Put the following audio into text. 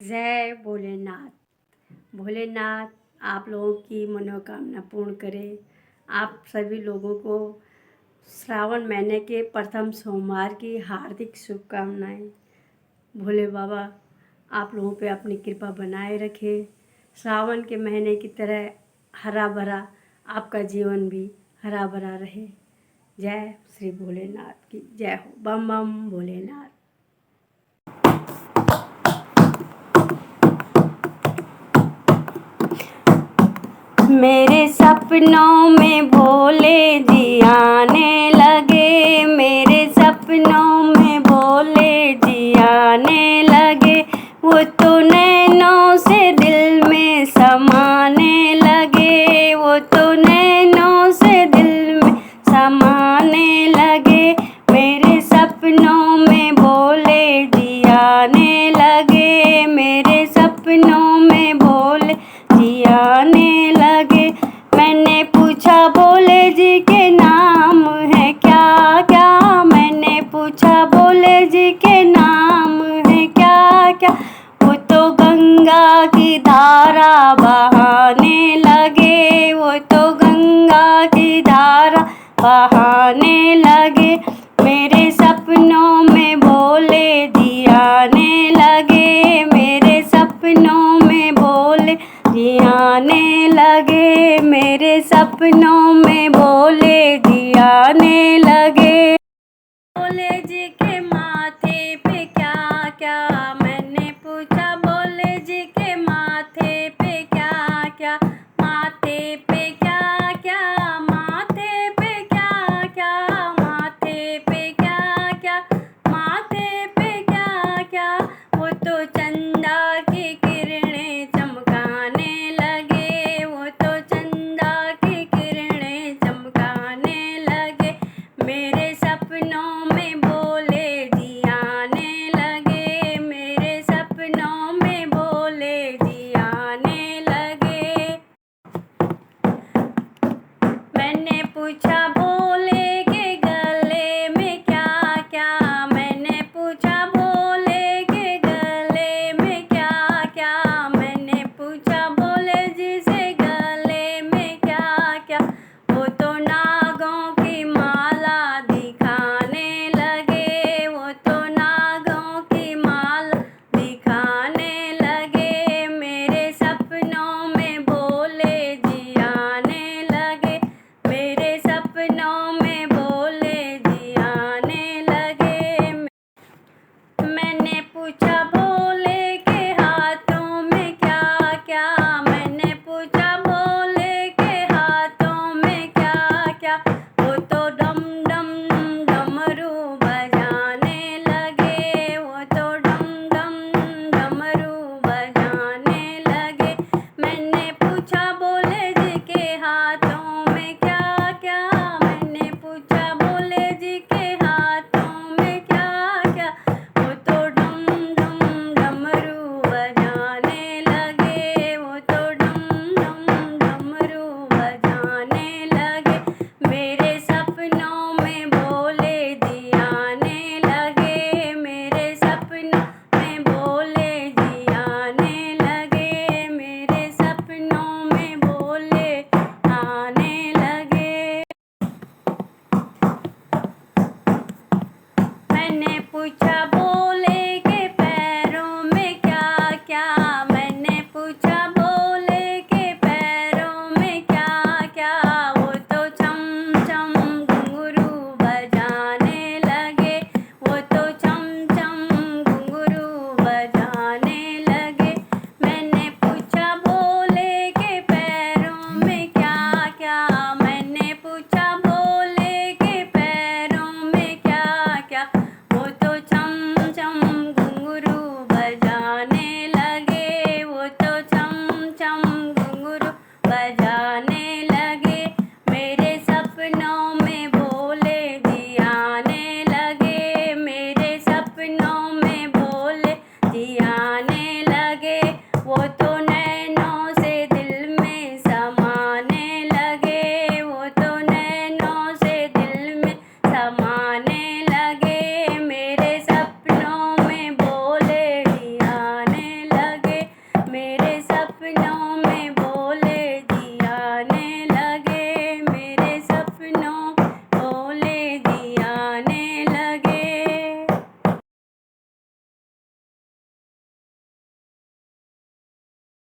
जय भोलेनाथ। भोलेनाथ आप लोगों की मनोकामना पूर्ण करें। आप सभी लोगों को श्रावण महीने के प्रथम सोमवार की हार्दिक शुभकामनाएं। भोले बाबा आप लोगों पे अपनी कृपा बनाए रखे। श्रावण के महीने की तरह हरा भरा आपका जीवन भी हरा भरा रहे। जय श्री भोलेनाथ की जय हो। बम बम भोलेनाथ। मेरे सपनों में भोले जी आने लगे। मेरे सपनों में भोले जी आने लगे। वो तो नैनों से दिल में समाने लगे। वो तो नैनों से दिल में समाने लगे। मेरे सपनों में भोले जी आने लगे। मेरे सपनों में भोले जी आने लगे। मैंने पूछा भोले जी के नाम है क्या क्या। मैंने पूछा भोले जी के नाम है क्या क्या। वो तो गंगा की धारा बहाने लगे। वो तो गंगा की धारा बहाने लगे। मेरे सपनों में भोले जी आने लगे। मेरे सपनों में भोले जी आने लगे। मेरे सपनों में भोले जी आने लगे। भोले जी के माथे पे क्या क्या। मैंने पूछा भोले जी के माथे पे क्या क्या। माथे पे क्या क्या। माथे पे क्या क्या। माथे पे क्या क्या। माथे पे क्या क्या। वो तो चंदा की किरणें चमकाने लगे। वो तो चंदा की किरणें चमकाने लगे। मेरे सपनों में भोले जी आने लगे। मेरे सपनों में भोले जी आने लगे। मैंने पूछा भोले के गले में क्या क्या। मैंने पूछा भोले के गले में क्या क्या। मैंने पूछा भोले जी से गले में क्या क्या। वो तो नागों की माला दिखाने लगे। वो तो नागों की माला दिखाने लगे। मेरे सपनों में भोले जी आने लगे। मेरे सपनों में भोले जी आने लगे। मैंने पूछा भोले के हाथों में क्या क्या। मैंने पूछा भोले के हाथों में क्या क्या। वो तो डम डम डमरू बजाने लगे। वो तो डम डम डमरू बजाने लगे। मैंने पूछा भोले जी के हाथों में क्या क्या। मैंने पूछा भोले जी के हाथों में क्या क्या। वो तो डम डम डमरू बजाने लगे। वो तो डम डम डमरू बजाने लगे। मेरे सपनों में भोले जी आने लगे। मेरे सपनों में भोले जी आने लगे। मेरे सपनों में भोले आने लगे। मैंने पूछा भोले के पैरों में क्या क्या। मैंने पूछा भोले के पैरों में क्या क्या। वो तो चम चम घुंघरू बजाने लगे। वो तो चम चम घुंघरू बजाने लगे। मैंने पूछा भोले के पैरों में क्या क्या। मैंने पूछा भोले के पैरों में क्या क्या। वो तो चम चम घुंघरू बजाने लगे। वो तो चम चम घुंघरू बजाने लगे। मेरे सपनों में भोले जी आने लगे। मेरे सपनों में भोले जी आने लगे। वो तो